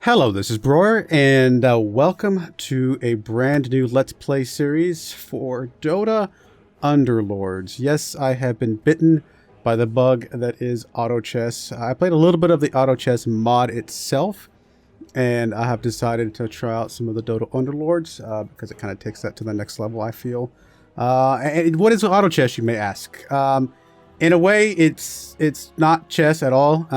Hello, this is Broyar, and welcome to a brand new Let's Play series for DOTA Underlords. Yes, I have been bitten by the bug that is auto chess. I played a little bit of the auto chess mod itself, and I have decided to try out some of the DOTA Underlords because it kind of takes that to the next level, I feel. And what is auto chess, you may ask? In a way, it's not chess at all.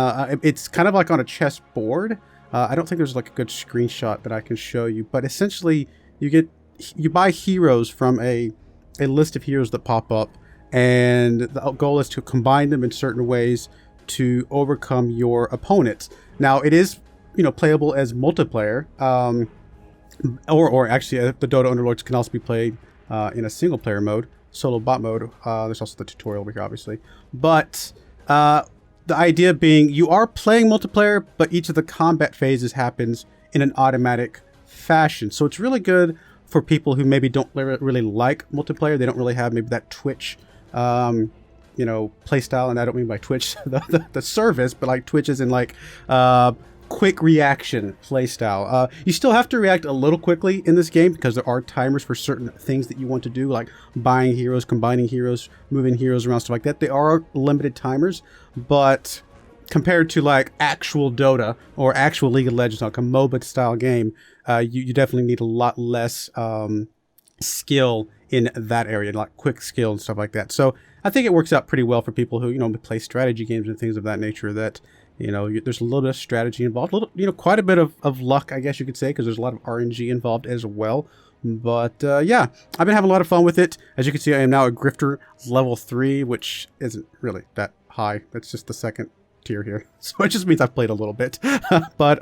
It's kind of like on a chess board. I don't think there's like a good screenshot that I can show you, but essentially you buy heroes from a list of heroes that pop up, and the goal is to combine them in certain ways to overcome your opponents. Now it is, playable as multiplayer, or actually the DOTA Underlords can also be played in a single player mode, solo bot mode. There's also the tutorial over here, obviously, but the idea being you are playing multiplayer, but each of the combat phases happens in an automatic fashion. So it's really good for people who maybe don't really like multiplayer. They don't really have maybe that Twitch, play style. And I don't mean by Twitch, the service, but like Twitch is in like quick reaction play style. You still have to react a little quickly in this game because there are timers for certain things that you want to do, like buying heroes, combining heroes, moving heroes around, stuff like that. They are limited timers, but compared to like actual Dota or actual League of Legends, like a MOBA style game, you definitely need a lot less skill in that area, like quick skill and stuff like that. So I think it works out pretty well for people who play strategy games and things of that nature. That there's a little bit of strategy involved, quite a bit of luck, I guess you could say, because there's a lot of RNG involved as well. But yeah, I've been having a lot of fun with it. As you can see, I am now a Grifter level 3, which isn't really that high. That's just the second tier here, so it just means I've played a little bit. But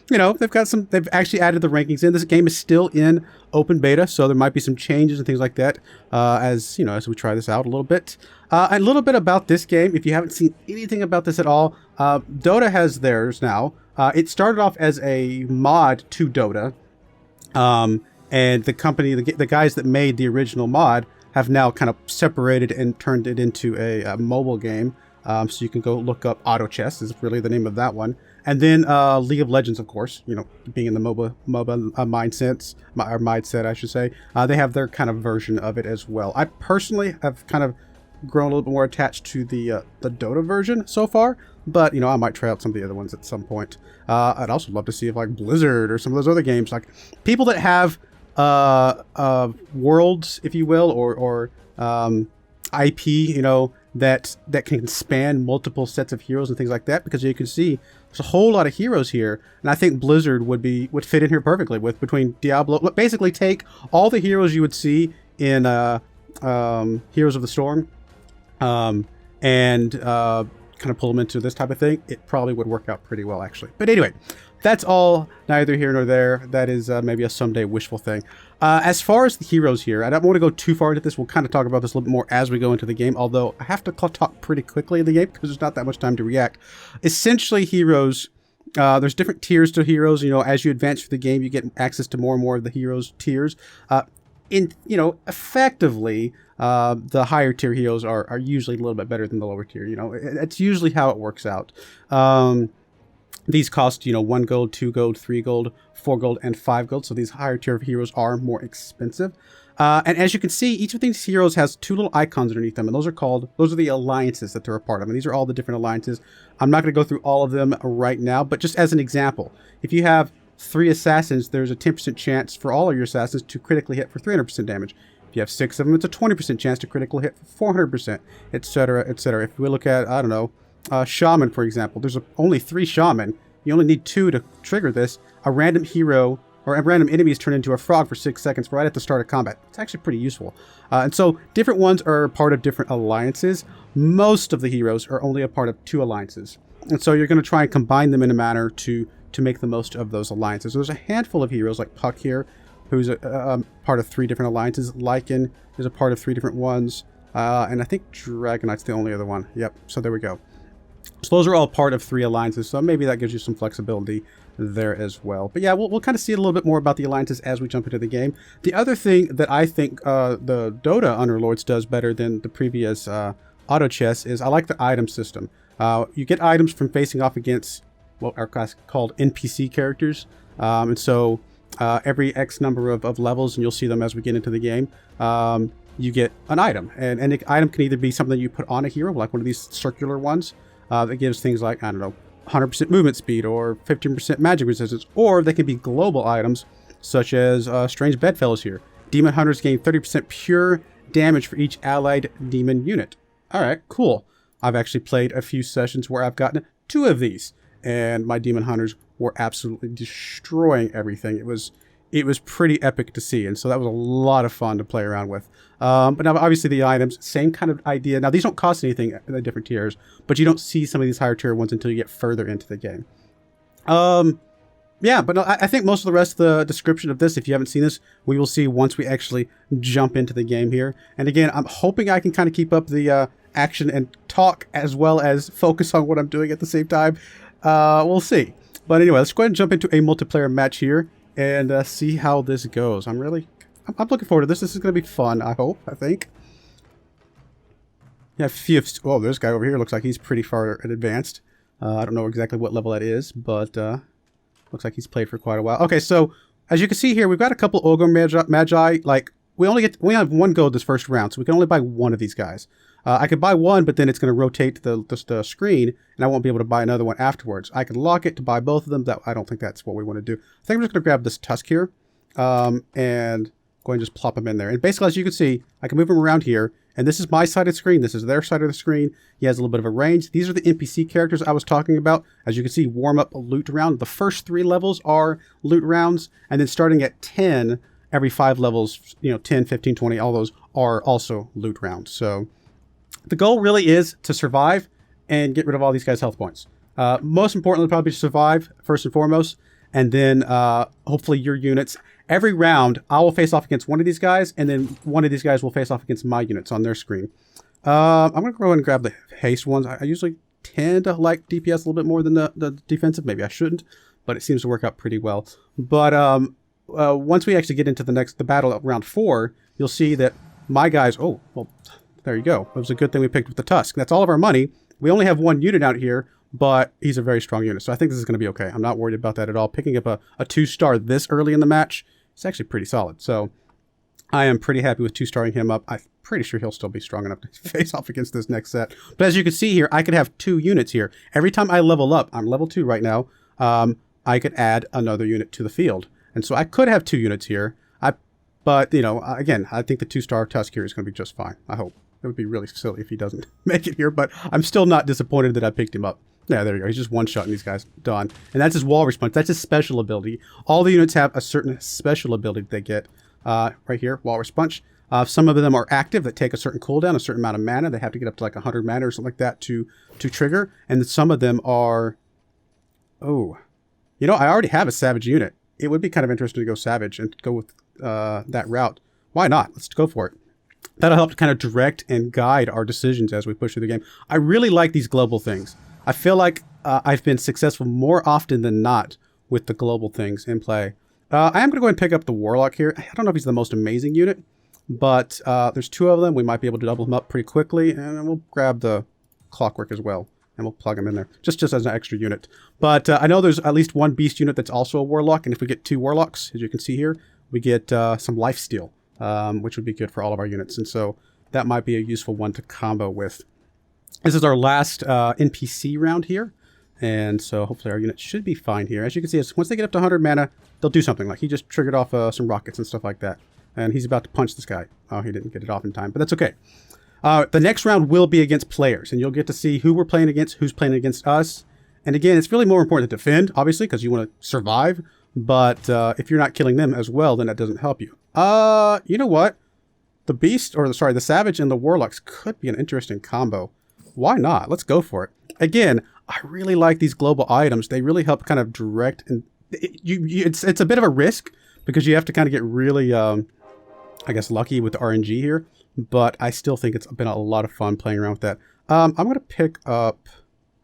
they've actually added the rankings in. This game is still in open beta, so there might be some changes and things like that as we try this out a little bit. A little bit about this game, if you haven't seen anything about this at all, Dota has theirs now. It started off as a mod to Dota, and the company, the guys that made the original mod, have now kind of separated and turned it into a mobile game. So you can go look up Auto Chess is really the name of that one. And then League of Legends, of course, being in the MOBA mindset, I should say. They have their kind of version of it as well. I personally have kind of grown a little bit more attached to the Dota version so far, but I might try out some of the other ones at some point. I'd also love to see if like Blizzard or some of those other games, like people that have worlds, if you will, or IP, that can span multiple sets of heroes and things like that, because you can see there's a whole lot of heroes here, and I think Blizzard would fit in here perfectly with between Diablo. Basically, take all the heroes you would see in Heroes of the Storm, and kind of pull them into this type of thing. It probably would work out pretty well, actually. But anyway, that's all neither here nor there. That is maybe a someday wishful thing. As far as the heroes here, I don't want to go too far into this. We'll kind of talk about this a little bit more as we go into the game, although I have to talk pretty quickly in the game because there's not that much time to react. Essentially, heroes, there's different tiers to heroes. As you advance through the game, you get access to more and more of the heroes tiers. Effectively, the higher tier heroes are usually a little bit better than the lower tier. It's usually how it works out. These cost, 1 gold, 2 gold, 3 gold, 4 gold, and 5 gold. So these higher tier heroes are more expensive. And as you can see, each of these heroes has 2 little icons underneath them. And those are the alliances that they're a part of. And these are all the different alliances. I'm not going to go through all of them right now, but just as an example, if you have 3 assassins, there's a 10% chance for all of your assassins to critically hit for 300% damage. If you have 6 of them, it's a 20% chance to critical hit for 400%, etc., etc. If we look at, I don't know, Shaman, for example, there's only 3 Shaman. You only need 2 to trigger this. A random hero or a random enemy is turned into a frog for 6 seconds right at the start of combat. It's actually pretty useful. And so different ones are part of different alliances. Most of the heroes are only a part of 2 alliances. And so you're going to try and combine them in a manner to make the most of those alliances. So there's a handful of heroes like Puck here, who's a part of 3 different alliances. Lycan is a part of 3 different ones. And I think Dragonite's the only other one. Yep, so there we go. So those are all part of 3 alliances, so maybe that gives you some flexibility there as well. But yeah, we'll kind of see a little bit more about the alliances as we jump into the game. The other thing that I think the DOTA Underlords does better than the previous auto chess is I like the item system. You get items from facing off against what are called NPC characters. And so every X number of levels, and you'll see them as we get into the game, you get an item. And the item can either be something you put on a hero, like one of these circular ones, that gives things like, I don't know, 100% movement speed or 15% magic resistance, or they can be global items, such as Strange Bedfellows here. Demon Hunters gain 30% pure damage for each allied demon unit. Alright, cool. I've actually played a few sessions where I've gotten 2 of these, and my Demon Hunters were absolutely destroying everything. It was pretty epic to see, and so that was a lot of fun to play around with. But now, obviously, the items, same kind of idea. Now, these don't cost anything in the different tiers, but you don't see some of these higher tier ones until you get further into the game. Yeah, but no, I think most of the rest of the description of this, if you haven't seen this, we will see once we actually jump into the game here. And again, I'm hoping I can kind of keep up the action and talk as well as focus on what I'm doing at the same time. We'll see. But anyway, let's go ahead and jump into a multiplayer match here and see how this goes. I'm looking forward to this. This is going to be fun, I think. Yeah, oh, this guy over here looks like he's pretty far advanced. I don't know exactly what level that is, but looks like he's played for quite a while. Okay, so as you can see here, we've got a couple Ogre Magi. Like, we have one go this first round, so we can only buy one of these guys. I could buy one, but then it's going to rotate the screen, and I won't be able to buy another one afterwards. I could lock it to buy both of them. I don't think that's what we want to do. I think I'm just going to grab this Tusk here, and go ahead and just plop him in there. And basically, as you can see, I can move him around here, and this is my side of the screen. This is their side of the screen. He has a little bit of a range. These are the NPC characters I was talking about. As you can see, warm up, loot round. The first 3 levels are loot rounds, and then starting at 10, every 5 levels, 10, 15, 20, all those are also loot rounds. So the goal really is to survive and get rid of all these guys' health points. Most importantly, probably survive, first and foremost, and then hopefully your units. Every round, I will face off against one of these guys, and then one of these guys will face off against my units on their screen. I'm going to go ahead and grab the haste ones. I usually tend to like DPS a little bit more than the defensive. Maybe I shouldn't, but it seems to work out pretty well. But once we actually get into the battle at round 4, you'll see that my guys... Oh, well, there you go. It was a good thing we picked with the Tusk. That's all of our money. We only have one unit out here, but he's a very strong unit. So I think this is going to be okay. I'm not worried about that at all. Picking up a 2-star this early in the match, it's actually pretty solid. So I am pretty happy with 2-starring him up. I'm pretty sure he'll still be strong enough to face off against this next set. But as you can see here, I could have 2 units here. Every time I level up, I'm level 2 right now, I could add another unit to the field. And so I could have 2 units here. But, again, I think the 2-star Tusk here is going to be just fine. I hope. It would be really silly if he doesn't make it here, but I'm still not disappointed that I picked him up. Yeah, there you go. He's just one-shotting these guys. Done. And that's his Walrus Punch. That's his special ability. All the units have a certain special ability they get. Right here, Walrus Punch. Some of them are active that take a certain cooldown, a certain amount of mana. They have to get up to like 100 mana or something like that to trigger. And some of them are... Oh. I already have a Savage unit. It would be kind of interesting to go Savage and go with that route. Why not? Let's go for it. That'll help to kind of direct and guide our decisions as we push through the game. I really like these global things. I feel like I've been successful more often than not with the global things in play. I am going to go ahead and pick up the Warlock here. I don't know if he's the most amazing unit, but there's 2 of them. We might be able to double him up pretty quickly, and we'll grab the Clockwork as well, and we'll plug him in there, just as an extra unit. But I know there's at least 1 Beast unit that's also a Warlock, and if we get 2 Warlocks, as you can see here, we get some lifesteal. Which would be good for all of our units. And so that might be a useful one to combo with. This is our last NPC round here. And so hopefully our units should be fine here. As you can see, once they get up to 100 mana, they'll do something. Like he just triggered off some rockets and stuff like that. And he's about to punch this guy. Oh, he didn't get it off in time, but that's okay. The next round will be against players. And you'll get to see who we're playing against, who's playing against us. And again, it's really more important to defend, obviously, because you want to survive. But if you're not killing them as well, then that doesn't help you. You know what? The Savage and the Warlocks could be an interesting combo. Why not? Let's go for it. Again, I really like these global items. They really help kind of direct, and it's a bit of a risk because you have to kind of get really, I guess, lucky with the RNG here. But I still think it's been a lot of fun playing around with that. I'm going to pick up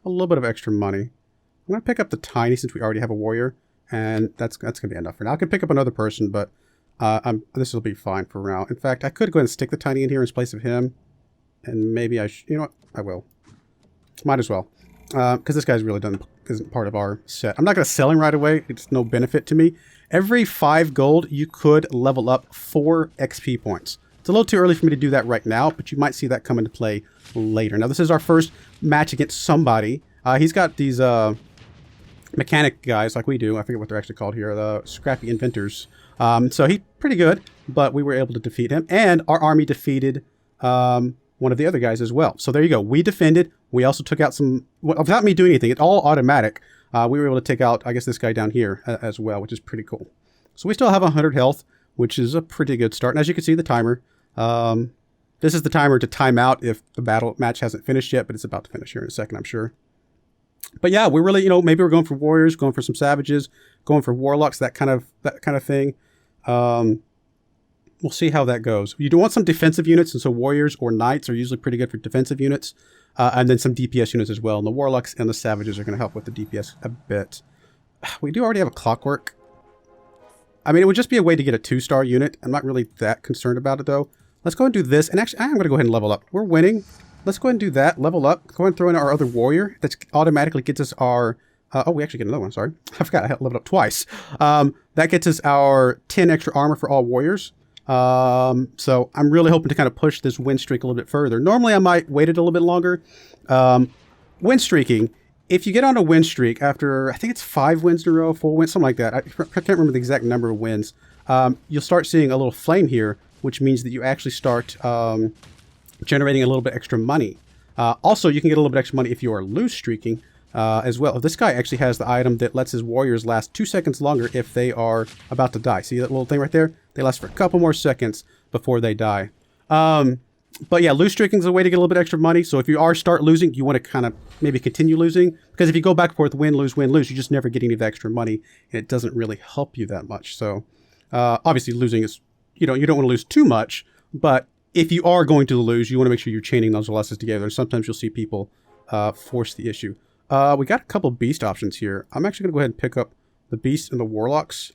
a little bit of extra money. I'm going to pick up the Tiny since we already have a warrior, and that's going to be enough for now. I can pick up another person, but this will be fine for now. In fact, I could go ahead and stick the Tiny in here in place of him, and maybe you know what? I will. Might as well. because this guy's really isn't part of our set. I'm not going to sell him right away. It's no benefit to me. Every 5 gold, you could level up 4 XP points. It's a little too early for me to do that right now, but you might see that come into play later. Now, this is our first match against somebody. He's got these mechanic guys like we do. I forget what they're actually called here. The Scrappy Inventors. So he's pretty good, but we were able to defeat him. And our army defeated one of the other guys as well. So there you go. We defended. We also took out some, without me doing anything, it's all automatic. We were able to take out, I guess, this guy down here as well, which is pretty cool. So we still have 100 health, which is a pretty good start. And as you can see, the timer. This is the timer to time out if the battle match hasn't finished yet, but it's about to finish here in a second, I'm sure. But yeah, we're really, maybe we're going for warriors, going for some savages, going for warlocks, that kind of thing. We'll see how that goes. You do want some defensive units, and so warriors or knights are usually pretty good for defensive units. And then some DPS units as well. And the warlocks and the savages are going to help with the DPS a bit. We do already have a clockwork. I mean, it would just be a way to get a 2-star unit. I'm not really that concerned about it, though. Let's go and do this. And actually, I'm going to go ahead and level up. We're winning. Let's go ahead and do that. Level up. Go ahead and throw in our other warrior. That automatically gets us our... oh, we actually get another one. Sorry. I forgot I leveled up twice. That gets us our 10 extra armor for all warriors. So I'm really hoping to kind of push this win streak a little bit further. Normally I might wait it a little bit longer. Win streaking, if you get on a win streak after, I think it's 5 wins in a row, 4 wins, something like that. I can't remember the exact number of wins. You'll start seeing a little flame here, which means that you actually start generating a little bit extra money. Also, you can get a little bit extra money if you are lose streaking as well. This guy actually has the item that lets his warriors last 2 seconds longer if they are about to die. See that little thing right there? They last for a couple more seconds before they die. But yeah, lose streaking is a way to get a little bit extra money. So if you start losing, you want to kind of maybe continue losing. Because if you go back and forth, win, lose, you just never get any of the extra money. And it doesn't really help you that much. So obviously losing is, you don't want to lose too much. But if you are going to lose, you want to make sure you're chaining those losses together. Sometimes you'll see people force the issue. We got a couple beast options here. I'm actually going to go ahead and pick up the beasts and the warlocks.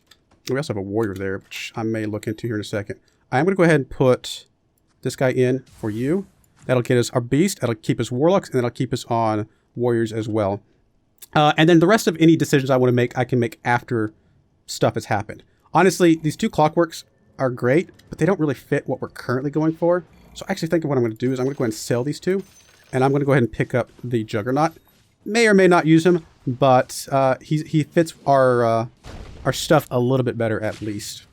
We also have a warrior there, which I may look into here in a second. I'm going to go ahead and put this guy in for you. That'll get us our beast. That'll keep us warlocks, and that'll keep us on warriors as well. And then the rest of any decisions I want to make, I can make after stuff has happened. Honestly, these 2 clockworks are great, but they don't really fit what we're currently going for. So I actually think what I'm going to do is I'm going to go ahead and sell these 2, and I'm going to go ahead and pick up the Juggernaut. May or may not use him, but he fits our stuff a little bit better at least.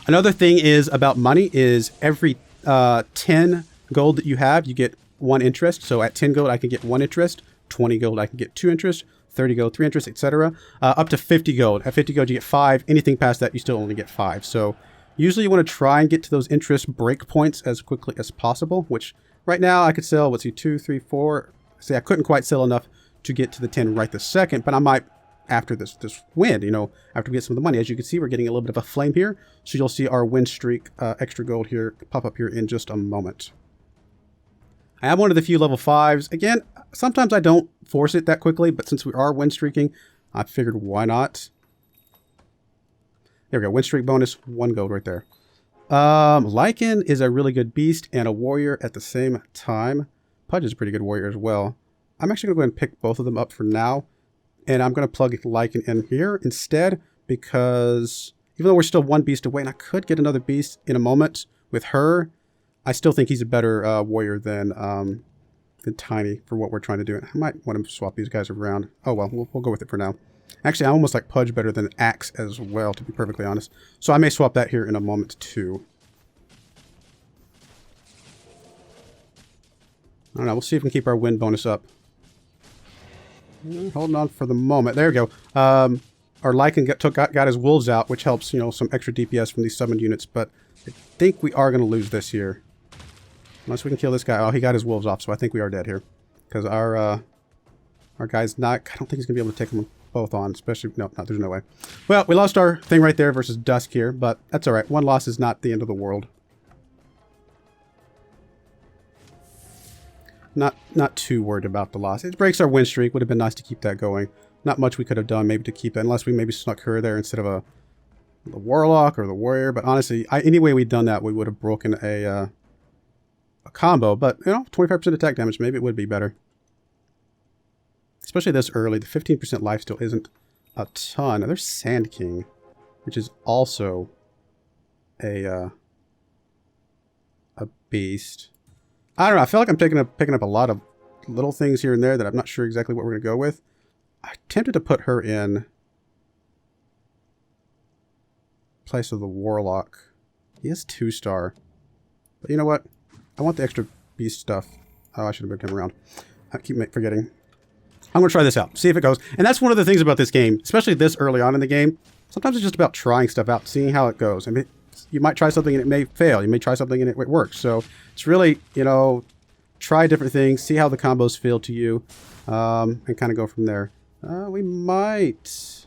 Another thing is about money is every 10 gold that you have, you get 1 interest. So at 10 gold, I can get 1 interest. 20 gold, I can get 2 interest. 30 gold, 3 interest, etc. Up to 50 gold. At 50 gold, you get 5. Anything past that, you still only get 5. So usually you want to try and get to those interest break points as quickly as possible, which right now I could sell, let's see, 2, 3, 4. See, I couldn't quite sell enough to get to the 10 right this second, but I might after this win, after we get some of the money. As you can see, we're getting a little bit of a flame here. So you'll see our win streak extra gold here pop up here in just a moment. I have one of the few level 5s. Again, sometimes I don't force it that quickly, but since we are win streaking, I figured why not. There we go. Win streak bonus, 1 gold right there. Lycan is a really good beast and a warrior at the same time. Pudge is a pretty good warrior as well. I'm actually going to go ahead and pick both of them up for now. And I'm going to plug Lycan in here instead, because even though we're still 1 beast away, and I could get another beast in a moment with her, I still think he's a better warrior than Tiny for what we're trying to do. I might want to swap these guys around. Oh well, we'll go with it for now. Actually, I almost like Pudge better than Axe as well, to be perfectly honest. So I may swap that here in a moment too. I don't know. We'll see if we can keep our win bonus up. Holding on for the moment. There we go. Our Lycan got his wolves out, which helps, some extra DPS from these summoned units. But I think we are going to lose this here. Unless we can kill this guy. Oh, he got his wolves off, so I think we are dead here. Because our guy's not... I don't think he's going to be able to take them both on, especially... No, there's no way. Well, we lost our thing right there versus Dusk here, but that's alright. 1 loss is not the end of the world. Not too worried about the loss. It breaks our win streak. Would have been nice to keep that going. Not much we could have done maybe to keep it, unless we maybe snuck her there instead of the warlock or the warrior. But honestly, any way we'd done that, we would have broken a combo. But 25% attack damage, maybe it would be better. especially this early. The 15% life steal isn't a ton. Now, there's Sand King, which is also a beast. I don't know. I feel like I'm picking up a lot of little things here and there that I'm not sure exactly what we're going to go with. I'm tempted to put her in place of the Warlock. He is 2-star. But you know what? I want the extra beast stuff. Oh, I should have moved him around. I keep forgetting. I'm going to try this out. See if it goes. And that's one of the things about this game, especially this early on in the game. Sometimes it's just about trying stuff out, seeing how it goes. I mean, you might try something and it may fail. You may try something and it works. So it's really, you know, try different things, see how the combos feel to you, and kind of go from there. We might.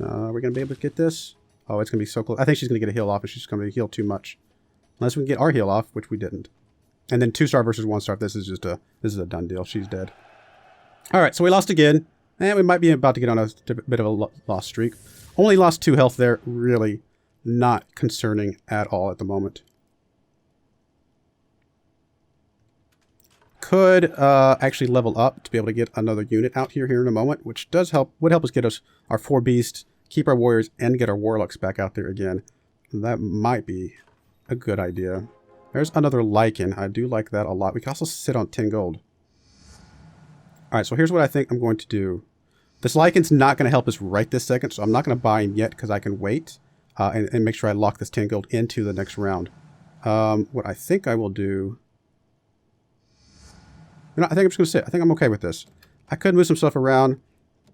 Are we going to be able to get this? Oh, it's going to be so close. I think she's going to get a heal off, and she's going to heal too much. Unless we can get our heal off, which we didn't. And then 2-star versus 1-star. This is a done deal. She's dead. All right, so we lost again. And we might be about to get on a bit of a loss streak. Only lost 2 health there. Really not concerning at all at the moment. Could actually level up to be able to get another unit out here in a moment, which does help. Would help us get us our 4 beasts, keep our warriors, and get our warlocks back out there again. That might be a good idea. There's another lichen. I do like that a lot. We can also sit on 10 gold. All right, so here's what I think I'm going to do. This lichen's not going to help us right this second, so I'm not going to buy him yet because I can wait and make sure I lock this 10 gold into the next round. What I think I will do... You know, I think I'm just going to sit. I think I'm okay with this. I could move some stuff around,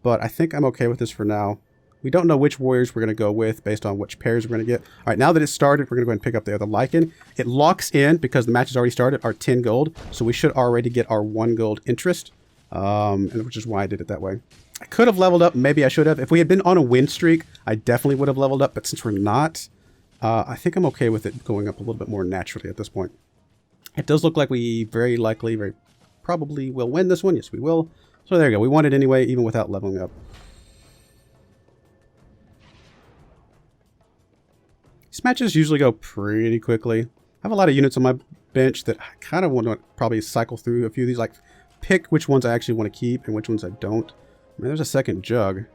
but I think I'm okay with this for now. We don't know which warriors we're going to go with based on which pairs we're going to get. All right, now that it's started, we're going to go ahead and pick up the other lichen. It locks in, because the match has already started, our 10 gold. So we should already get our 1 gold interest, which is why I did it that way. I could have leveled up. Maybe I should have. If we had been on a win streak, I definitely would have leveled up. But since we're not, I think I'm okay with it going up a little bit more naturally at this point. It does look like we very probably will win this one. Yes, we will. So there you go. We won it anyway, even without leveling up. These matches usually go pretty quickly. I have a lot of units on my bench that I kind of want to probably cycle through a few of these, like pick which ones I actually want to keep and which ones I don't. I mean, there's a second jug.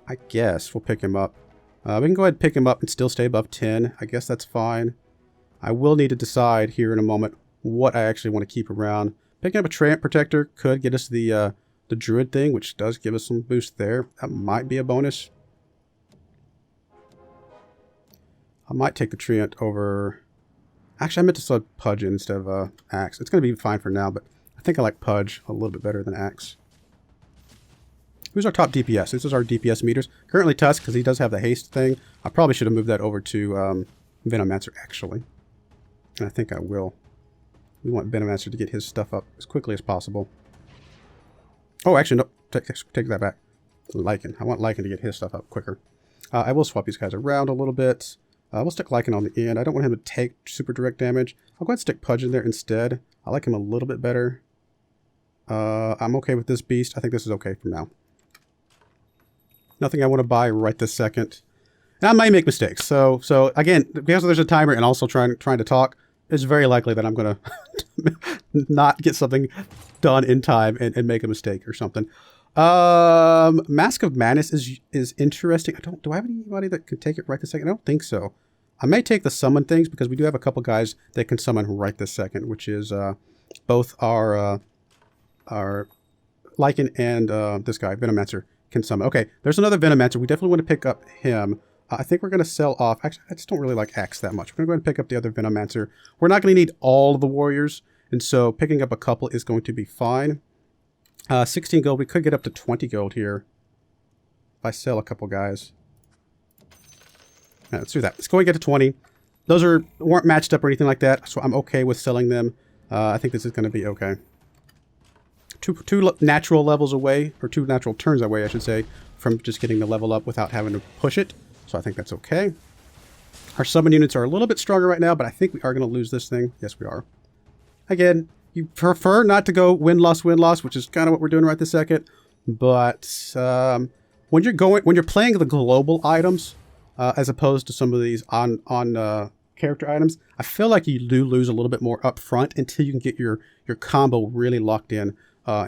I guess we'll pick him up. We can go ahead and pick him up and still stay above 10. I guess that's fine. I will need to decide here in a moment what I actually want to keep around. Picking up a Treant Protector could get us the Druid thing, which does give us some boost there. That might be a bonus. I might take the Treant over... Actually, I meant to slot Pudge in instead of Axe. It's going to be fine for now, but I think I like Pudge a little bit better than Axe. Who's our top DPS? This is our DPS meters. Currently Tusk, because he does have the haste thing. I probably should have moved that over to Venomancer, actually. And I think I will. We want Venomancer to get his stuff up as quickly as possible. Oh, actually, no. Take that back. Lichen. I want Lichen to get his stuff up quicker. I will swap these guys around a little bit. We'll stick Lichen on the end. I don't want him to take super direct damage. I'll go ahead and stick Pudge in there instead. I like him a little bit better. I'm okay with this beast. I think this is okay for now. Nothing I want to buy right this second. And I might make mistakes. So again, because there's a timer and also trying to talk, it's very likely that I'm going to not get something done in time and make a mistake or something. Mask of Madness is interesting. Do I have anybody that can take it right this second? I don't think so. I may take the summon things because we do have a couple guys that can summon right this second, which is both our Lichen and this guy, Venomancer, can summon. Okay, there's another Venomancer. We definitely want to pick up him. I think we're going to sell off. Actually, I just don't really like Axe that much. We're going to go ahead and pick up the other Venomancer. We're not going to need all of the warriors, and so picking up a couple is going to be fine. 16 gold. We could get up to 20 gold here if I sell a couple guys. Let's do that. Let's go and get to 20. Those weren't matched up or anything like that, so I'm okay with selling them. I think this is going to be okay. Two natural levels away, or 2 natural turns away, I should say, from just getting the level up without having to push it. So I think that's okay. Our summon units are a little bit stronger right now, but I think we are going to lose this thing. Yes, we are. Again, you prefer not to go win-loss, which is kind of what we're doing right this second. But when you're playing the global items, as opposed to some of these on character items, I feel like you do lose a little bit more up front until you can get your combo really locked in.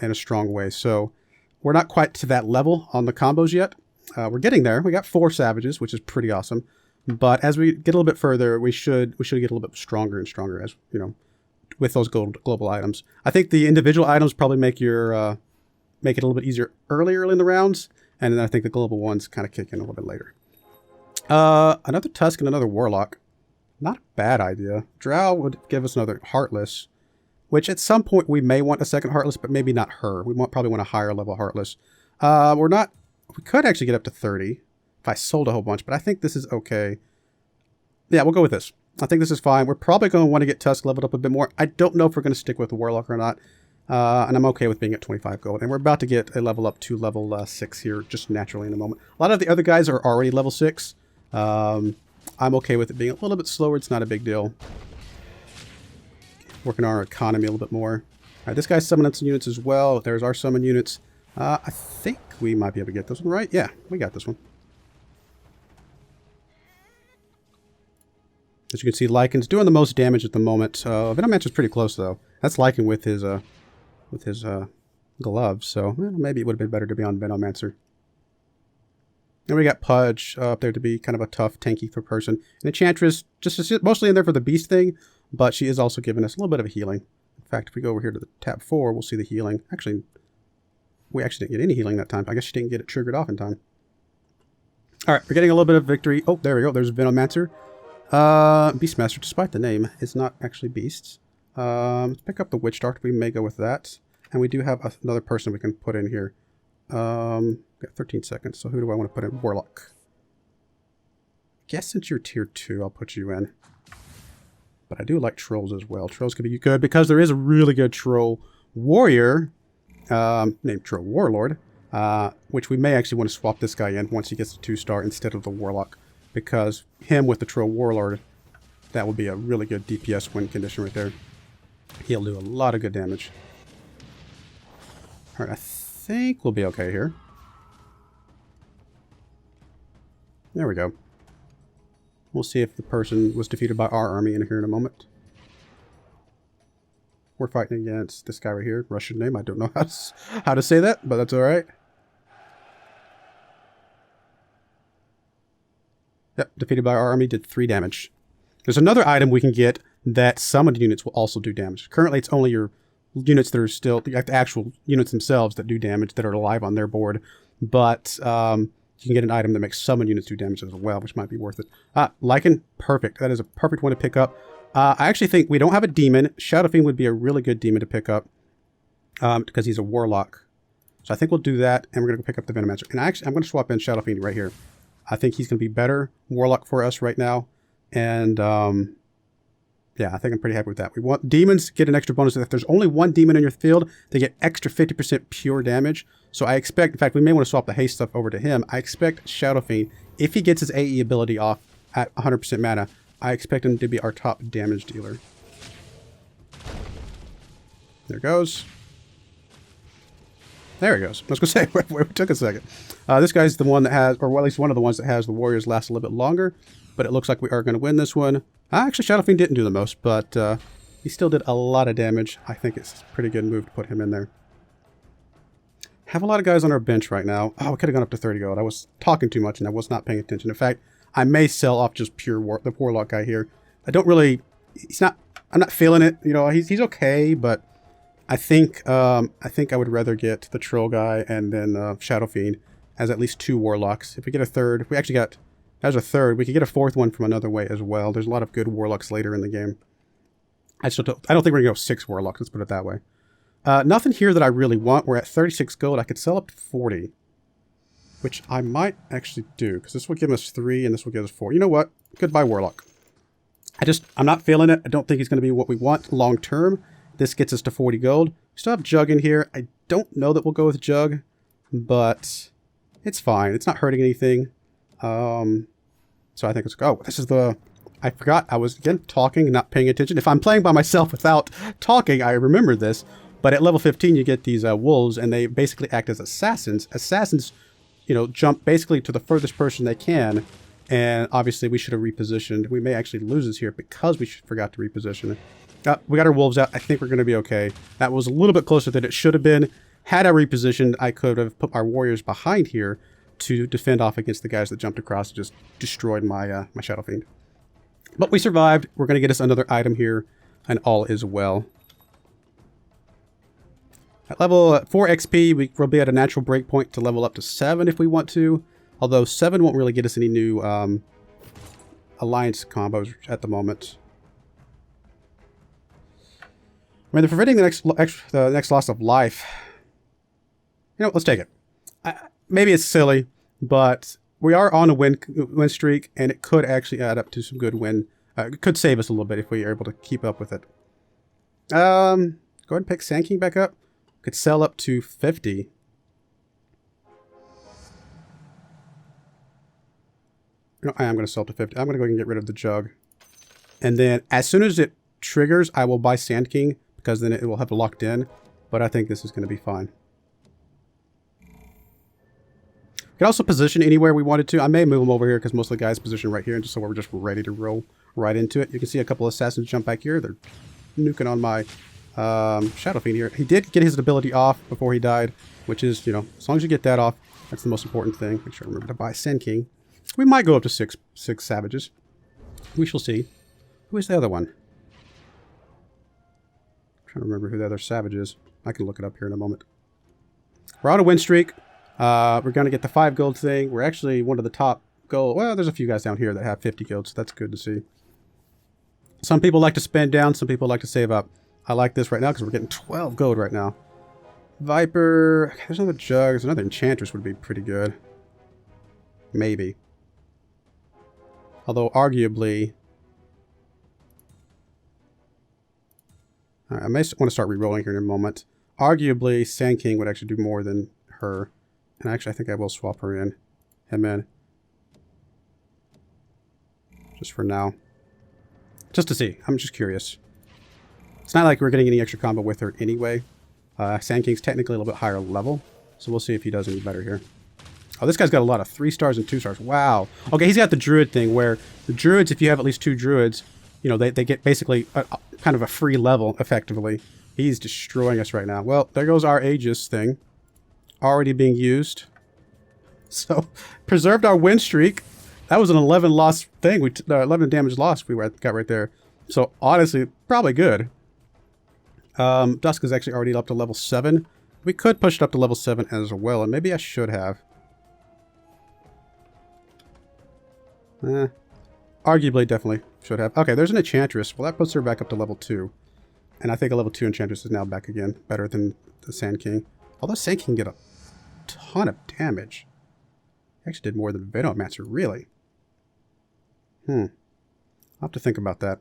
in a strong way. So we're not quite to that level on the combos yet. We're getting there. We got 4 savages, which is pretty awesome. But as we get a little bit further, we should get a little bit stronger and stronger, as you know, with those global items. I think the individual items probably make your make it a little bit easier earlier in the rounds, and then I think the global ones kind of kick in a little bit later. Another Tusk and another Warlock. Not a bad idea. Drow would give us another Heartless, which at some point we may want a second Heartless, but maybe not her. We probably want a higher level Heartless. We could actually get up to 30 if I sold a whole bunch, but I think this is okay. Yeah, we'll go with this. I think this is fine. We're probably going to want to get Tusk leveled up a bit more. I don't know if we're going to stick with the Warlock or not. And I'm okay with being at 25 gold. And we're about to get a level up to level 6 here just naturally in a moment. A lot of the other guys are already level 6. I'm okay with it being a little bit slower. It's not a big deal. Working on our economy a little bit more. All right, this guy's summoning some units as well. There's our summon units. I think we might be able to get this one right. Yeah, we got this one. As you can see, Lycan's doing the most damage at the moment. Venomancer's pretty close though. That's Lycan with his gloves. So maybe it would have been better to be on Venomancer. And we got Pudge up there to be kind of a tough, tanky for person. And Enchantress, just mostly in there for the beast thing, but she is also giving us a little bit of a healing. In fact, if we go over here to the tab 4, we'll see the healing. Actually, we actually didn't get any healing that time. I guess she didn't get it triggered off in time. All right, we're getting a little bit of victory. Oh, there we go. There's Venomancer. Beastmaster, despite the name, is not actually beasts. Let's pick up the Witch Dart. We may go with that. And we do have another person we can put in here. Got 13 seconds, so who do I want to put in? Warlock. Guess since you're tier 2, I'll put you in. But I do like trolls as well. Trolls could be good because there is a really good troll warrior named Troll Warlord, which we may actually want to swap this guy in once he gets to 2-star instead of the Warlock. Because him with the Troll Warlord, that would be a really good DPS win condition right there. He'll do a lot of good damage. Alright, I think we'll be okay here. There we go. We'll see if the person was defeated by our army in here in a moment. We're fighting against this guy right here. Russian name. I don't know how to say that, but that's alright. Yep, defeated by our army, did 3 damage. There's another item we can get that summoned units will also do damage. Currently, it's only your units that are still, like the actual units themselves that do damage, that are alive on their board. But you can get an item that makes summon units do damage as well, which might be worth it. Lycan, perfect. That is a perfect one to pick up. I actually think we don't have a demon. Shadow Fiend would be a really good demon to pick up because he's a warlock. So I think we'll do that, and we're going to pick up the Venomancer. And I'm going to swap in Shadow Fiend right here. I think he's going to be better warlock for us right now. And yeah, I think I'm pretty happy with that. We want demons get an extra bonus. If there's only one demon in your field, they get extra 50% pure damage. So I expect, in fact, we may want to swap the haste stuff over to him. I expect Shadow Fiend, if he gets his AE ability off at 100% mana, I expect him to be our top damage dealer. There it goes. There he goes. I was going to say, it took a second. This guy's the one that has, or at least one of the ones that has the warriors last a little bit longer. But it looks like we are going to win this one. Actually, Shadow Fiend didn't do the most, but he still did a lot of damage. I think it's a pretty good move to put him in there. Have a lot of guys on our bench right now. Oh, we could have gone up to 30 gold. I was talking too much and I was not paying attention. In fact, I may sell off just pure the Warlock guy here. I don't really, I'm not feeling it. You know, he's okay, but I think I would rather get the Troll guy and then Shadow Fiend as at least 2 Warlocks. If we get a third, if we actually got, as a third, we could get a 4th one from another way as well. There's a lot of good Warlocks later in the game. I don't think we're going to go 6 Warlocks, let's put it that way. Nothing here that I really want. We're at 36 gold. I could sell up to 40. Which I might actually do, because this will give us 3 and this will give us 4. You know what? Goodbye, Warlock. I'm not feeling it. I don't think he's going to be what we want long term. This gets us to 40 gold. We still have Jug in here. I don't know that we'll go with Jug, but it's fine. It's not hurting anything. So I think it's, oh, this is the, I forgot. I was, again, talking, not paying attention. If I'm playing by myself without talking, I remember this. But at level 15, you get these wolves, and they basically act as assassins. Assassins, you know, jump basically to the furthest person they can. And obviously, we should have repositioned. We may actually lose this here because we forgot to reposition. We got our wolves out. I think we're going to be okay. That was a little bit closer than it should have been. Had I repositioned, I could have put our warriors behind here to defend off against the guys that jumped across and just destroyed my my Shadow Fiend. But we survived. We're going to get us another item here, and all is well. At level 4 XP, we'll be at a natural breakpoint to level up to 7 if we want to. Although 7 won't really get us any new alliance combos at the moment. I mean, they're preventing the next loss of life. You know, let's take it. Maybe it's silly, but we are on a win streak, and it could actually add up to some good win. It could save us a little bit if we are able to keep up with it. Go ahead and pick Sand King back up. Could sell up to 50. No, I am going to sell to 50. I'm going to go ahead and get rid of the jug. And then as soon as it triggers, I will buy Sand King, because then it will have locked in. But I think this is going to be fine. We can also position anywhere we wanted to. I may move them over here because most of the guys position right here, and just so we're just ready to roll right into it. You can see a couple of assassins jump back here. They're nuking on my Shadow Fiend here. He did get his ability off before he died, which is, you know, as long as you get that off, that's the most important thing. Make sure I remember to buy Sand King. We might go up to six savages. We shall see. Who is the other one? I'm trying to remember who the other savage is. I can look it up here in a moment. We're on a win streak. We're going to get the 5 gold thing. We're actually one of the top gold. Well, there's a few guys down here that have 50 gold, so that's good to see. Some people like to spend down. Some people like to save up. I like this right now because we're getting 12 gold right now. Viper. There's another jug. There's another enchantress would be pretty good. Maybe. Although, arguably... I may want to start re-rolling here in a moment. Arguably, Sand King would actually do more than her. And actually, I think I will swap him in. Just for now. Just to see. I'm just curious. It's not like we're getting any extra combo with her anyway. Sand King's technically a little bit higher level. So we'll see if he does any better here. Oh, this guy's got a lot of 3 stars and 2 stars. Wow. Okay, he's got the druid thing where the druids, if you have at least 2 druids, you know, they get basically kind of a free level, effectively. He's destroying us right now. Well, there goes our Aegis thing. Already being used. So, preserved our win streak. That was an 11 loss thing. 11 damage loss we got right there. So, honestly, probably good. Dusk is actually already up to level 7. We could push it up to level 7 as well, and maybe I should have. Arguably, definitely should have. Okay, there's an enchantress. Well, that puts her back up to level 2. And I think a level 2 enchantress is now back again. Better than the Sand King. Although Sand King get a ton of damage. Actually did more than Venomancer, really. I'll have to think about that.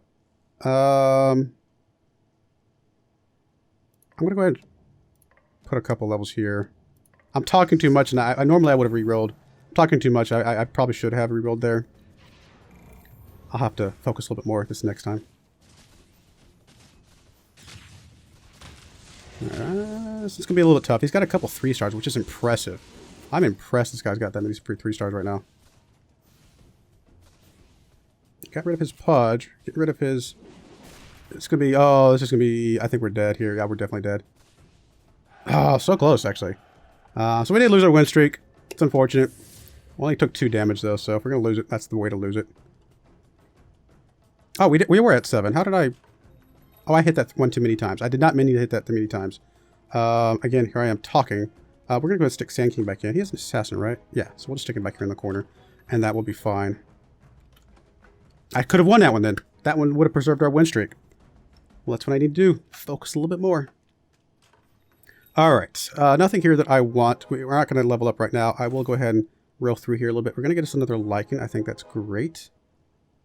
I'm going to go ahead and put a couple levels here. I'm talking too much, and I normally I would have re-rolled. I'm talking too much. I probably should have re-rolled there. I'll have to focus a little bit more this next time. This is going to be a little bit tough. He's got a couple 3 stars, which is impressive. I'm impressed this guy's got that many 3 stars right now. Got rid of his Pudge. Get rid of his... It's going to be... Oh, this is going to be... I think we're dead here. Yeah, we're definitely dead. Oh, so close, actually. So we did lose our win streak. It's unfortunate. Only took 2 damage, though, so if we're going to lose it, that's the way to lose it. Oh, we were at 7. How did I... Oh, I hit that one too many times. I did not mean to hit that too many times. Again, here I am talking. We're going to go ahead and stick Sand King back in. He has an assassin, right? Yeah, so we'll just stick him back here in the corner. And that will be fine. I could have won that one then. That one would have preserved our win streak. Well, that's what I need to do. Focus a little bit more. Alright. Nothing here that I want. We're not going to level up right now. I will go ahead and roll through here a little bit. We're going to get us another Lycan. I think that's great.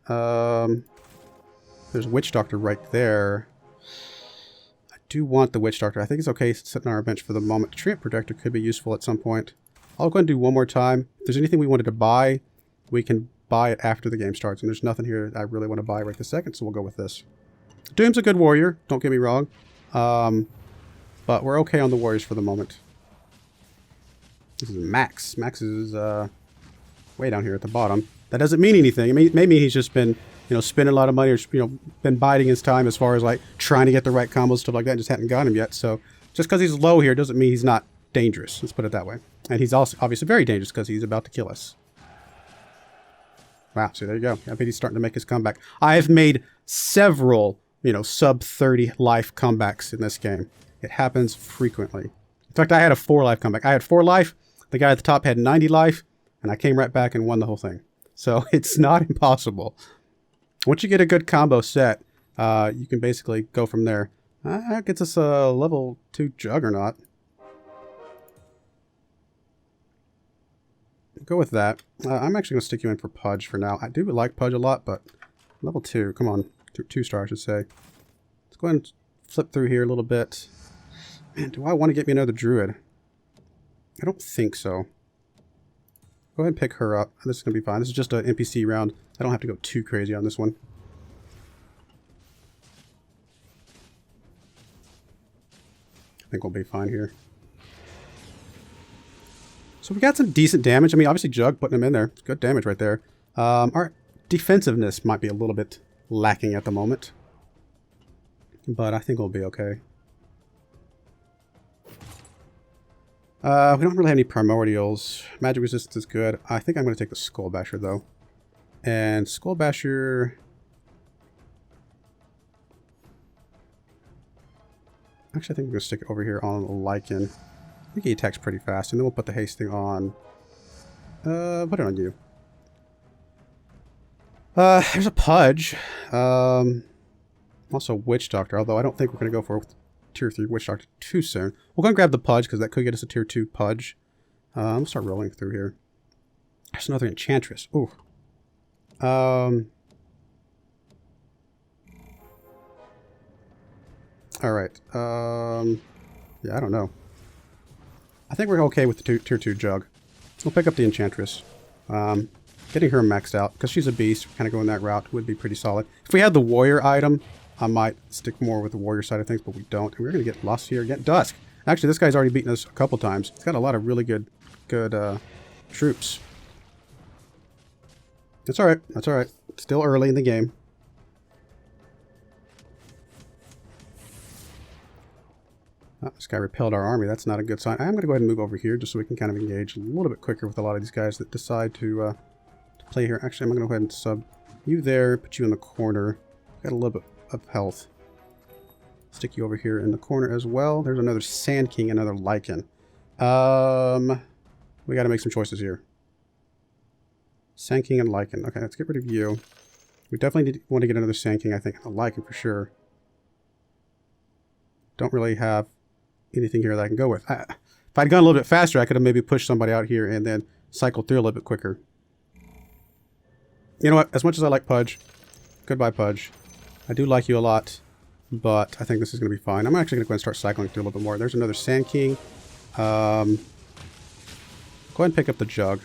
There's Witch Doctor right there. I do want the Witch Doctor. I think it's okay sitting on our bench for the moment. Treant Protector could be useful at some point. I'll go and do one more time. If there's anything we wanted to buy, we can buy it after the game starts. And there's nothing here I really want to buy right this second, so we'll go with this. Doom's a good warrior, don't get me wrong. But we're okay on the warriors for the moment. This is Max. Max is way down here at the bottom. That doesn't mean anything. It may mean he's just been spending a lot of money or, been biding his time as far as like trying to get the right combos, stuff like that, and just hadn't got him yet. So just because he's low here doesn't mean he's not dangerous. Let's put it that way. And he's also obviously very dangerous because he's about to kill us. Wow, so there you go. I bet he's starting to make his comeback. I've made several, sub 30 life comebacks in this game. It happens frequently. In fact, I had a 4 life comeback. I had 4 life. The guy at the top had 90 life, and I came right back and won the whole thing. So it's not impossible. Once you get a good combo set, you can basically go from there. That gets us a level 2 Juggernaut. Go with that. I'm actually going to stick you in for Pudge for now. I do like Pudge a lot, but level 2, come on. 2 star, I should say. Let's go ahead and flip through here a little bit. Man, do I want to get me another Druid? I don't think so. Go ahead and pick her up. This is going to be fine. This is just an NPC round. I don't have to go too crazy on this one. I think we'll be fine here. So we got some decent damage. I mean, obviously Jug putting him in there. It's good damage right there. Our defensiveness might be a little bit lacking at the moment. But I think we'll be okay. We don't really have any primordials. Magic resistance is good. I think I'm going to take the Skull Basher though. And Skull Basher... Actually, I think I'm going to stick it over here on Lycan. I think he attacks pretty fast. And then we'll put the hasting on... put it on you. There's a Pudge. Also Witch Doctor, although I don't think we're going to go for Tier 3 Witch Doctor too soon. We'll go and grab the Pudge, because that could get us a Tier 2 Pudge. We'll start rolling through here. There's another Enchantress. Ooh. Alright. Yeah, I don't know. I think we're okay with the Tier 2 Jug. We'll pick up the Enchantress. Getting her maxed out, because she's a beast, kind of going that route would be pretty solid. If we had the Warrior item, I might stick more with the Warrior side of things, but we don't. And we're going to get Lost here again. Dusk. Actually, this guy's already beaten us a couple times. He's got a lot of really good troops. That's alright. That's alright. Still early in the game. Oh, this guy repelled our army. That's not a good sign. I'm going to go ahead and move over here just so we can kind of engage a little bit quicker with a lot of these guys that decide to play here. Actually, I'm going to go ahead and sub you there, put you in the corner. Got a little bit of health. Stick you over here in the corner as well. There's another Sand King, another Lycan. We got to make some choices here. Sand King and Lycan. Okay, let's get rid of you. We definitely want to get another Sand King, I think. A Lycan for sure. Don't really have anything here that I can go with. If I'd gone a little bit faster, I could have maybe pushed somebody out here and then cycled through a little bit quicker. You know what? As much as I like Pudge, goodbye Pudge. I do like you a lot, but I think this is going to be fine. I'm actually going to go ahead and start cycling through a little bit more. There's another Sand King. Go ahead and pick up the Jug.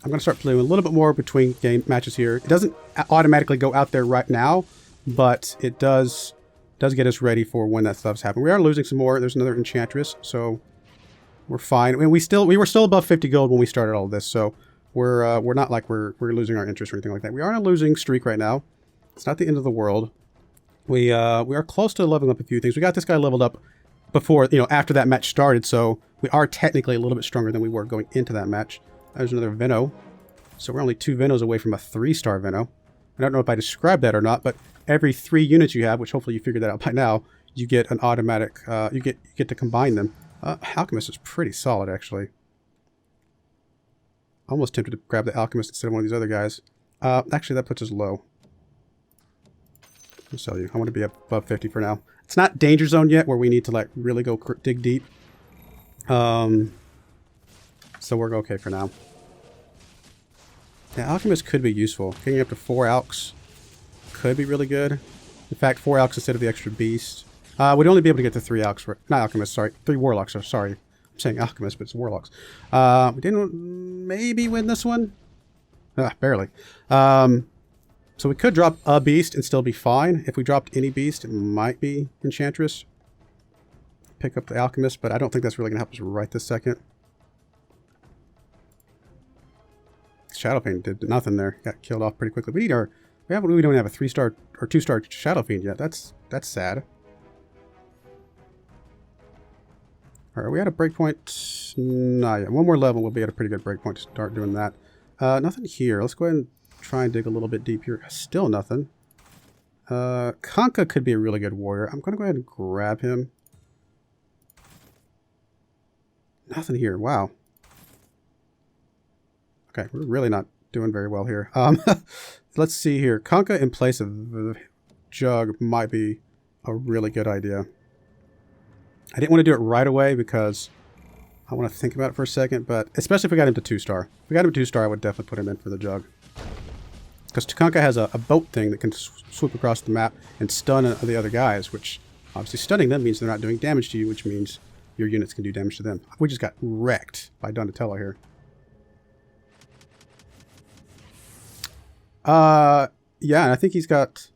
I'm going to start playing a little bit more between game matches here. It doesn't automatically go out there right now, but it does get us ready for when that stuff's happening. We are losing some more. There's another Enchantress, so we're fine. I mean, we were still above 50 gold when we started all of this, so we're not like we're losing our interest or anything like that. We are on a losing streak right now. It's not the end of the world. We are close to leveling up a few things. We got this guy leveled up before, after that match started, so we are technically a little bit stronger than we were going into that match. There's another Venno. So we're only 2 Vennos away from a 3-star Venno. I don't know if I described that or not, but every 3 units you have, which hopefully you figured that out by now, you get an automatic, you get to combine them. Alchemist is pretty solid, actually. Almost tempted to grab the Alchemist instead of one of these other guys. Actually, that puts us low. I'll sell you. I want to be up above 50 for now. It's not danger zone yet, where we need to like really go dig deep. So we're okay for now. Yeah, Alchemist could be useful. Getting up to 4 Alks could be really good. In fact, 4 Alks instead of the extra Beast. We'd only be able to get to 3 Alks. Not Alchemist, sorry. 3 Warlocks, sorry. I'm saying Alchemist, but it's Warlocks. We didn't maybe win this one. Barely. So we could drop a Beast and still be fine. If we dropped any Beast, it might be Enchantress. Pick up the Alchemist, but I don't think that's really going to help us right this second. Shadowpain did nothing there. Got killed off pretty quickly. We We don't have a 3-star or 2-star Shadow Fiend yet. That's sad. All right, we had a breakpoint. Nah, yeah, one more level, we'll be at a pretty good breakpoint to start doing that. Nothing here. Let's go ahead and try and dig a little bit deep here. Still nothing. Kanka could be a really good warrior. I'm going to go ahead and grab him. Nothing here. Wow. Okay, we're really not doing very well here. Let's see here. Kanka in place of the Jug might be a really good idea. I didn't want to do it right away because I want to think about it for a second, but especially if we got him to 2-star. If we got him to 2-star, I would definitely put him in for the Jug. Because Kanka has a boat thing that can swoop across the map and stun the other guys, which obviously stunning them means they're not doing damage to you, which means your units can do damage to them. We just got wrecked by Donatello here. Yeah, and I think he's got...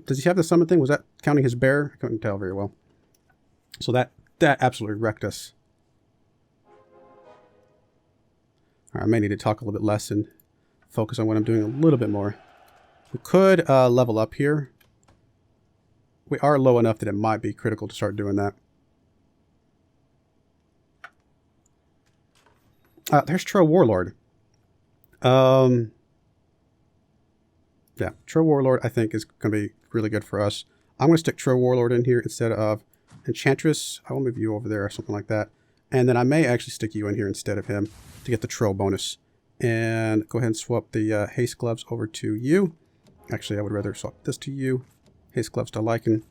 Does he have the summon thing? Was that counting his bear? I couldn't tell very well. So that absolutely wrecked us. All right, I may need to talk a little bit less and focus on what I'm doing a little bit more. We could level up here. We are low enough that it might be critical to start doing that. There's Tro Warlord. Yeah, Tro Warlord I think is going to be really good for us. I'm going to stick Tro Warlord in here instead of Enchantress. I will move you over there or something like that. And then I may actually stick you in here instead of him to get the Tro bonus. And go ahead and swap the Haste Gloves over to you. Actually, I would rather swap this to you. Haste Gloves to Lycan.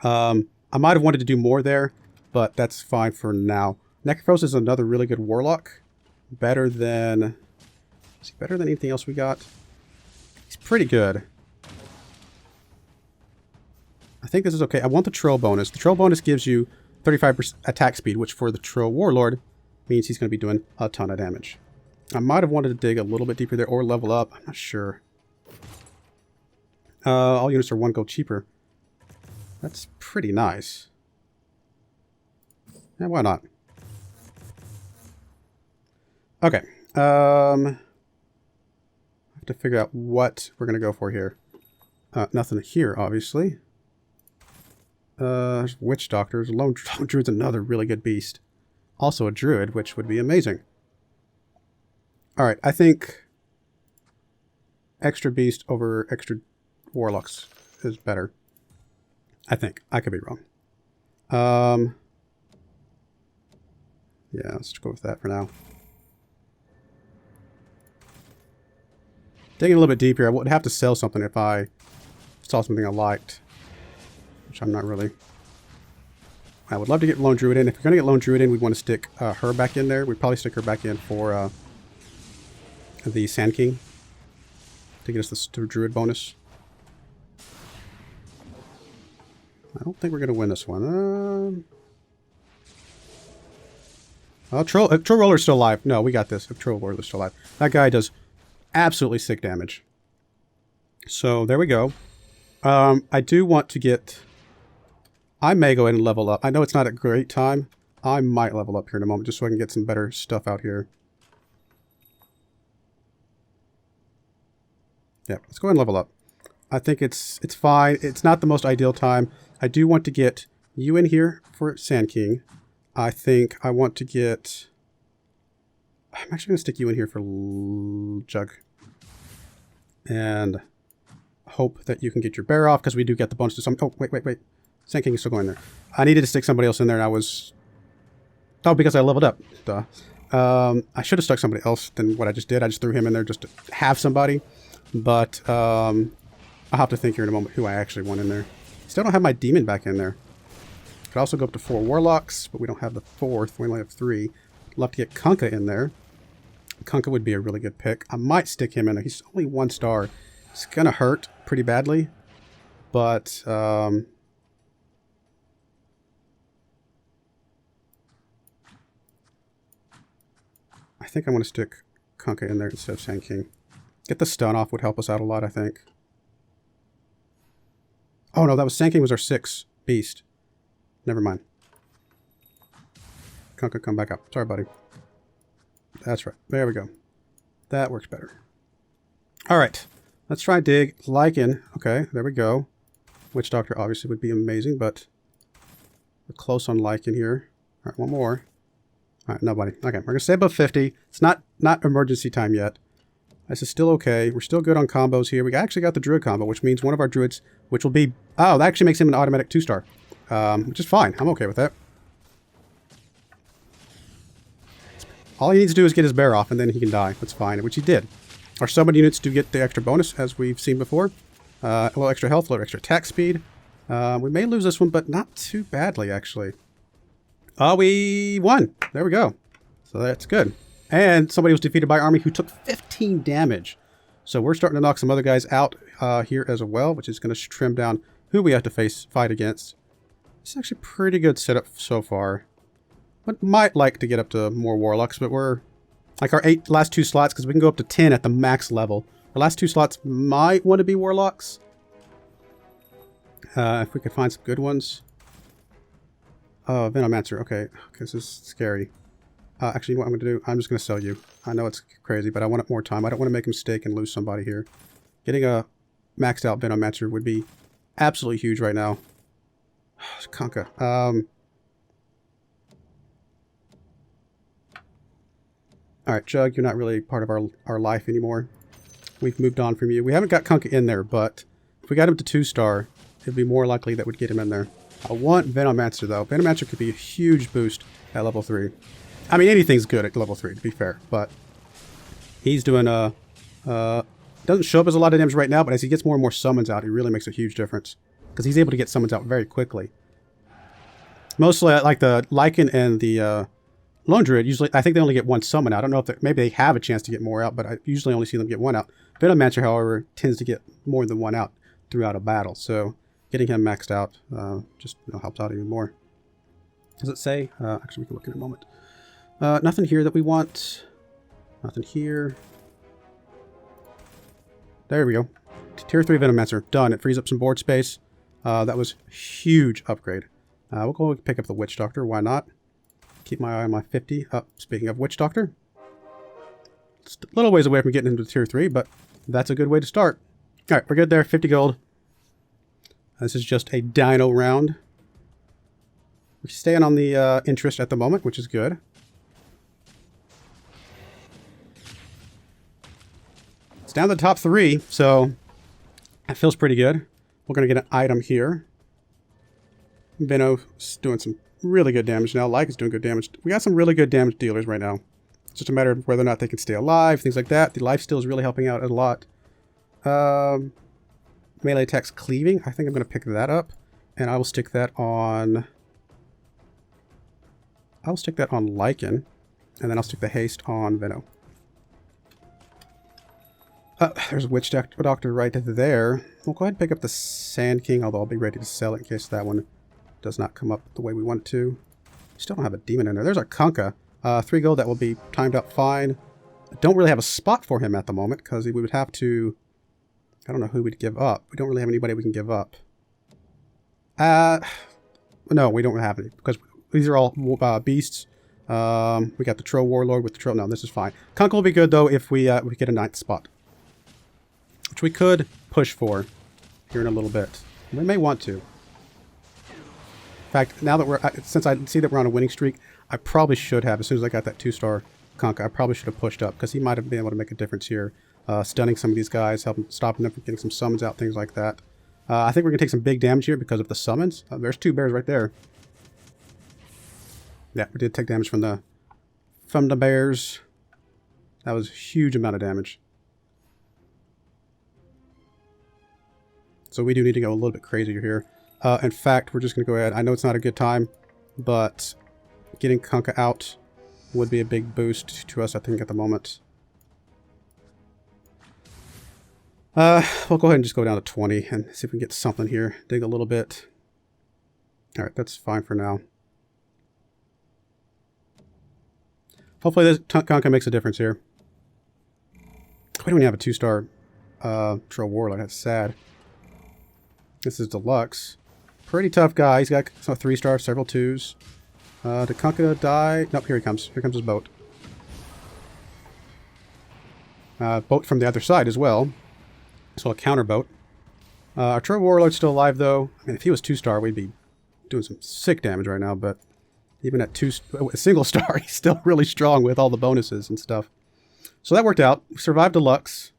I might have wanted to do more there, but that's fine for now. Necrophos is another really good Warlock. Better than... Is he better than anything else we got? He's pretty good. I think this is okay. I want the Tro bonus. The Tro bonus gives you 35% attack speed, which for the Tro Warlord means he's going to be doing a ton of damage. I might have wanted to dig a little bit deeper there or level up. I'm not sure. All units are 1 gold cheaper. That's pretty nice. Yeah, why not? Okay. I have to figure out what we're going to go for here. Nothing here, obviously. Witch Doctors. Lone Druid's another really good beast. Also a Druid, which would be amazing. Alright, I think extra beast over extra warlocks is better. I think. I could be wrong. Yeah, let's go with that for now. Digging a little bit deeper, I would have to sell something if I saw something I liked. Which I'm not really. I would love to get Lone Druid in. If you're going to get Lone Druid in, we'd want to stick her back in there. We'd probably stick her back in for the Sand King to get us the Druid bonus. I don't think we're going to win this one. Oh, Troll Roller's still alive. No, we got this. Troll Roller's still alive. That guy does absolutely sick damage. So, there we go. I do want to get... I may go ahead and level up. I know it's not a great time. I might level up here in a moment just so I can get some better stuff out here. Yeah, let's go ahead and level up. I think it's fine. It's not the most ideal time. I do want to get you in here for Sand King. I think I want to get... I'm actually going to stick you in here for Jug. And hope that you can get your bear off, because we do get the bonus to some... Oh, wait. Sand King is still going there. I needed to stick somebody else in there, and I was... Oh, because I leveled up. Duh. I should have stuck somebody else than what I just did. I just threw him in there just to have somebody. But I'll have to think here in a moment who I actually want in there. Still don't have my demon back in there. Could also go up to 4 warlocks, but we don't have the 4th. We only have 3. Love to get Kanka in there. Kanka would be a really good pick. I might stick him in there. He's only 1 star. It's gonna hurt pretty badly, but I think I'm gonna stick Kanka in there instead of Sand King. Get the stun off would help us out a lot, I think. Oh no, that was Sand King was our 6th beast. Never mind. Kanka, come back up. Sorry, buddy. That's right. There we go. That works better. All right. Let's try dig. Lichen. Okay, there we go. Witch Doctor obviously would be amazing, but we're close on Lichen here. All right, one more. All right, nobody. Okay, we're going to stay above 50. It's not emergency time yet. This is still okay. We're still good on combos here. We actually got the Druid combo, which means one of our Druids, which will be... Oh, that actually makes him an automatic 2-star. Which is fine. I'm okay with that. All he needs to do is get his bear off, and then he can die. That's fine, which he did. Our summon units do get the extra bonus, as we've seen before. A little extra health, a little extra attack speed. We may lose this one, but not too badly, actually. We won. There we go. So that's good. And somebody was defeated by army who took 15 damage. So we're starting to knock some other guys out here as well, which is going to trim down who we have to fight against. It's actually a pretty good setup so far. But might like to get up to more warlocks, but we're like our last 2 slots, because we can go up to 10 at the max level. Our last 2 slots might want to be warlocks. If we could find some good ones. Oh, Venomancer. Okay, this is scary. Actually, what I'm going to do, I'm just going to sell you. I know it's crazy, but I want more time. I don't want to make a mistake and lose somebody here. Getting a maxed out Venomancer would be absolutely huge right now. Conka. Alright, Jug, you're not really part of our life anymore. We've moved on from you. We haven't got Conka in there, but if we got him to 2-star, it'd be more likely that we'd get him in there. I want Venomancer, though. Venomancer could be a huge boost at level 3. I mean, anything's good at level 3, to be fair, but he's doing doesn't show up as a lot of damage right now, but as he gets more and more summons out, it really makes a huge difference. Because he's able to get summons out very quickly. Mostly, like the Lichen and the Lone Druid, usually, I think they only get 1 summon out. I don't know if maybe they have a chance to get more out, but I usually only see them get 1 out. Venomancer, however, tends to get more than 1 out throughout a battle, so getting him maxed out just helps out even more. Does it say? Actually, we can look in a moment. Nothing here that we want. Nothing here. There we go. Tier 3 Venomancer. Done. It frees up some board space. That was a huge upgrade. We'll go pick up the Witch Doctor. Why not? Keep my eye on my 50. Speaking of Witch Doctor. It's a little ways away from getting into Tier 3, but that's a good way to start. Alright, we're good there. 50 gold. This is just a dino round. We're staying on the interest at the moment, which is good. It's down to the top 3, so that feels pretty good. We're going to get an item here. Veno's doing some really good damage now. Like is doing good damage. We got some really good damage dealers right now. It's just a matter of whether or not they can stay alive, things like that. The lifesteal is really helping out a lot. Melee attacks cleaving. I think I'm going to pick that up. And I will stick that on... I'll stick that on Lichen. And then I'll stick the haste on Veno. There's a Witch Doctor right there. We'll go ahead and pick up the Sand King, although I'll be ready to sell it in case that one does not come up the way we want it to. Still don't have a demon in there. There's our Conka. 3 gold, that will be timed out fine. I don't really have a spot for him at the moment, because we would have to... I don't know who we'd give up. We don't really have anybody we can give up. No, we don't have any, because these are all beasts. We got the Troll Warlord with the Troll. No, this is fine. Conka will be good, though, if we get a 9th spot. Which we could push for here in a little bit. We may want to. In fact, now that since I see that we're on a winning streak, I probably should have, as soon as I got that 2-star Conka, I probably should have pushed up, because he might have been able to make a difference here. Stunning some of these guys, stopping them from getting some summons out, things like that. I think we're going to take some big damage here because of the summons. There's 2 bears right there. Yeah, we did take damage from the bears. That was a huge amount of damage. So we do need to go a little bit crazier here. In fact, we're just going to go ahead. I know it's not a good time, but getting Conka out would be a big boost to us, I think, at the moment. We'll go ahead and just go down to 20 and see if we can get something here. Dig a little bit. Alright, that's fine for now. Hopefully this Conka makes a difference here. We don't even have a 2-star Troll Warlord. That's sad. This is Deluxe. Pretty tough guy. He's got some 3 stars, several 2s. Did Conka die? Nope, here he comes. Here comes his boat. Boat from the other side as well. So a counterboat. Our Troll Warlord's still alive, though. I mean, if he was 2-star, we'd be doing some sick damage right now, but even at a single star, he's still really strong with all the bonuses and stuff. So that worked out. We survived Deluxe.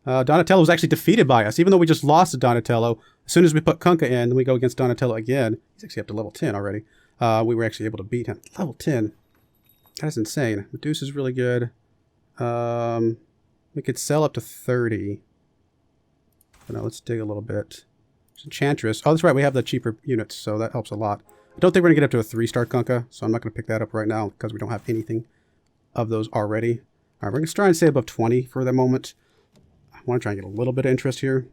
Donatello was actually defeated by us, even though we just lost to Donatello. As soon as we put Kunkka in, then we go against Donatello again. He's actually up to level 10 already. We were actually able to beat him. Level 10. That is insane. Medusa is really good. We could sell up to 30. But now let's dig a little bit. Enchantress. Oh, that's right. We have the cheaper units, so that helps a lot. I don't think we're going to get up to a 3-star Kunkka, so I'm not going to pick that up right now because we don't have anything of those already. All right, we're going to try and stay above 20 for the moment. I want to try and get a little bit of interest here.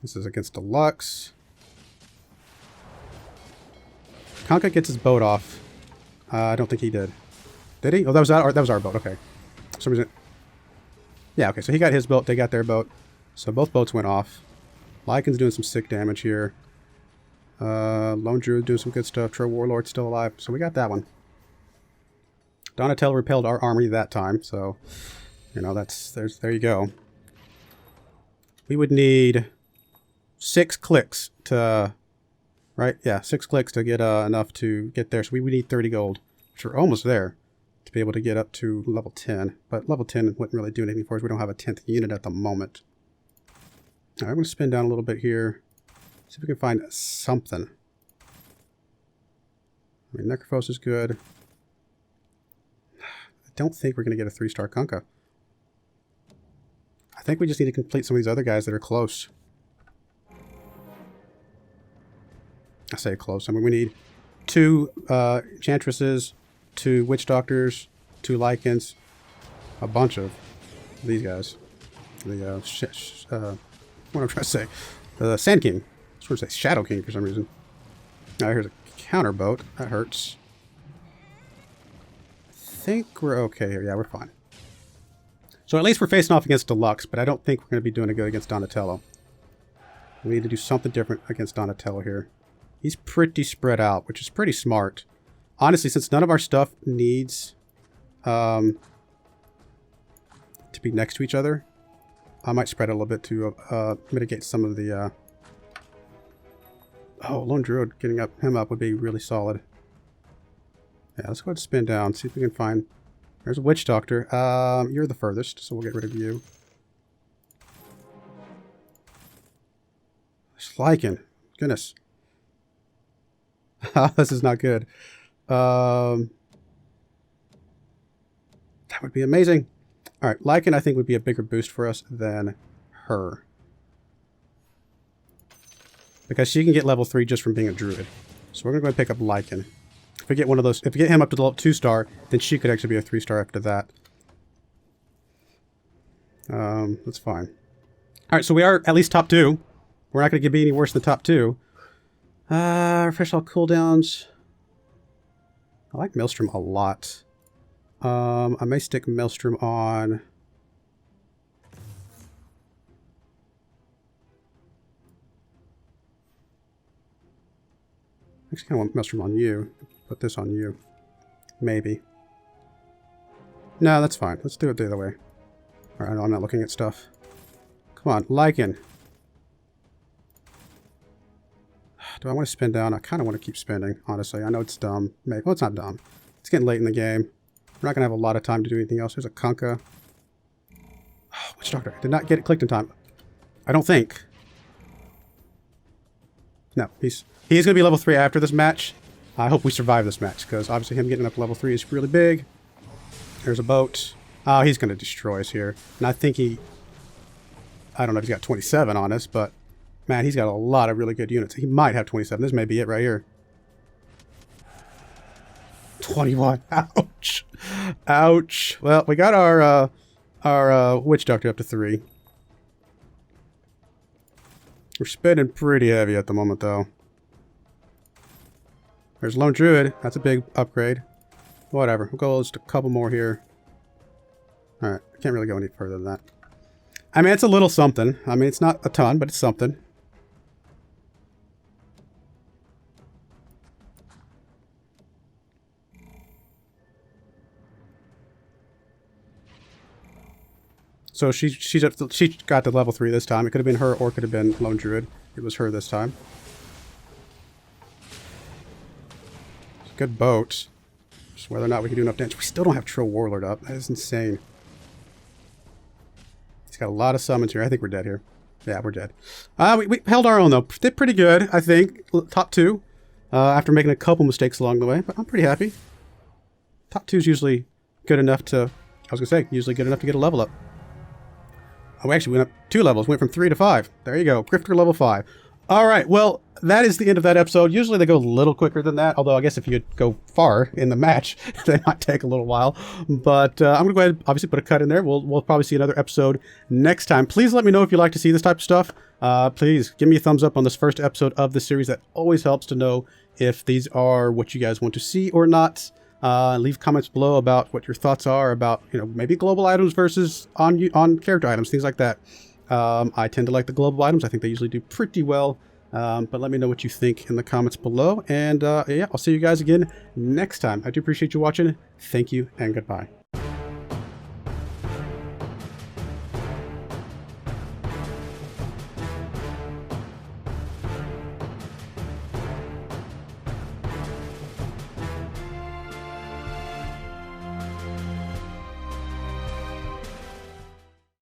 This is against Deluxe. Kunkka gets his boat off. I don't think he did. Did he? Oh, that was our boat. Okay. For some reason. Yeah, okay. So he got his boat. They got their boat. So both boats went off. Lycan's doing some sick damage here. Lone Druid doing some good stuff. Troll Warlord still alive. So we got that one. Donatello repelled our army that time. So, you know, there you go. We would need 6 clicks to... Right? Yeah, 6 clicks to get enough to get there. So we would need 30 gold, which we're almost there, to be able to get up to level 10. But level 10 wouldn't really do anything for us. We don't have a 10th unit at the moment. All right, I'm going to spin down a little bit here. See if we can find something. I mean, Necrophos is good. I don't think we're going to get a 3-star Kunkka. I think we just need to complete some of these other guys that are close. I say close. I mean, we need 2 Enchantresses, 2 Witch Doctors, 2 Lycans, a bunch of these guys. The, what am I trying to say? The Sand King. I was going to say Shadow King for some reason. Now here's a counterboat. That hurts. I think we're okay here. Yeah, we're fine. So at least we're facing off against Deluxe, but I don't think we're going to be doing it good against Donatello. We need to do something different against Donatello here. He's pretty spread out, which is pretty smart. Honestly, since none of our stuff needs to be next to each other, I might spread it a little bit to mitigate some of the... Oh, Lone Druid getting him up would be really solid. Yeah, let's go ahead and spin down, see if we can find... There's a Witch Doctor. You're the furthest, so we'll get rid of you. Lycan. Goodness. This is not good. That would be amazing. Alright, Lycan I think would be a bigger boost for us than her. Because she can get level 3 just from being a druid. So we're going to go and pick up Lycan. If we get one of those, if we get him up to the level 2-star, then she could actually be a 3-star after that. That's fine. Alright, so we are at least top 2. We're not going to be any worse than top 2. Refresh all cooldowns. I like Maelstrom a lot. I may stick Maelstrom on... I actually kind of want Maelstrom on you. Put this on you. Maybe. No, that's fine. Let's do it the other way. Alright, I'm not looking at stuff. Come on, Lycan. Do I want to spin down? I kind of want to keep spinning, honestly. I know it's dumb. Maybe. Well, it's not dumb. It's getting late in the game. We're not going to have a lot of time to do anything else. There's a Kunkka. Oh, Witch Doctor. I did not get it clicked in time. I don't think. No, he is going to be level 3 after this match. I hope we survive this match, because obviously him getting up to level 3 is really big. There's a boat. Oh, he's going to destroy us here. And I think he... I don't know if he's got 27 on us, but... Man, he's got a lot of really good units. He might have 27. This may be it right here. 21. Ouch. Ouch. Well, we got our Witch Doctor up to 3. We're spinning pretty heavy at the moment, though. There's Lone Druid. That's a big upgrade. Whatever. We'll go just a couple more here. Alright. Can't really go any further than that. I mean, it's a little something. I mean, it's not a ton, but it's something. So she got to level 3 this time. It could have been her or it could have been Lone Druid. It was her this time. Good boat. Just whether or not we can do enough damage. We still don't have Trill Warlord up. That is insane. He's got a lot of summons here. I think we're dead here. Yeah, we're dead. We held our own, though. Did pretty good, I think. Top 2. After making a couple mistakes along the way. But I'm pretty happy. Top 2 is usually good enough to... I was going to say, usually good enough to get a level up. Oh, we actually went up 2 levels. Went from 3 to 5. There you go. Grifter level 5. All right. Well, that is the end of that episode. Usually they go a little quicker than that. Although I guess if you go far in the match, they might take a little while. But I'm going to go ahead and obviously put a cut in there. We'll probably see another episode next time. Please let me know if you'd like to see this type of stuff. Please give me a thumbs up on this first episode of the series. That always helps to know if these are what you guys want to see or not. Leave comments below about what your thoughts are about, you know, maybe global items versus on character items, things like that. I tend to like the global items. I think they usually do pretty well. But let me know what you think in the comments below. And yeah, I'll see you guys again next time. I do appreciate you watching. Thank you and goodbye.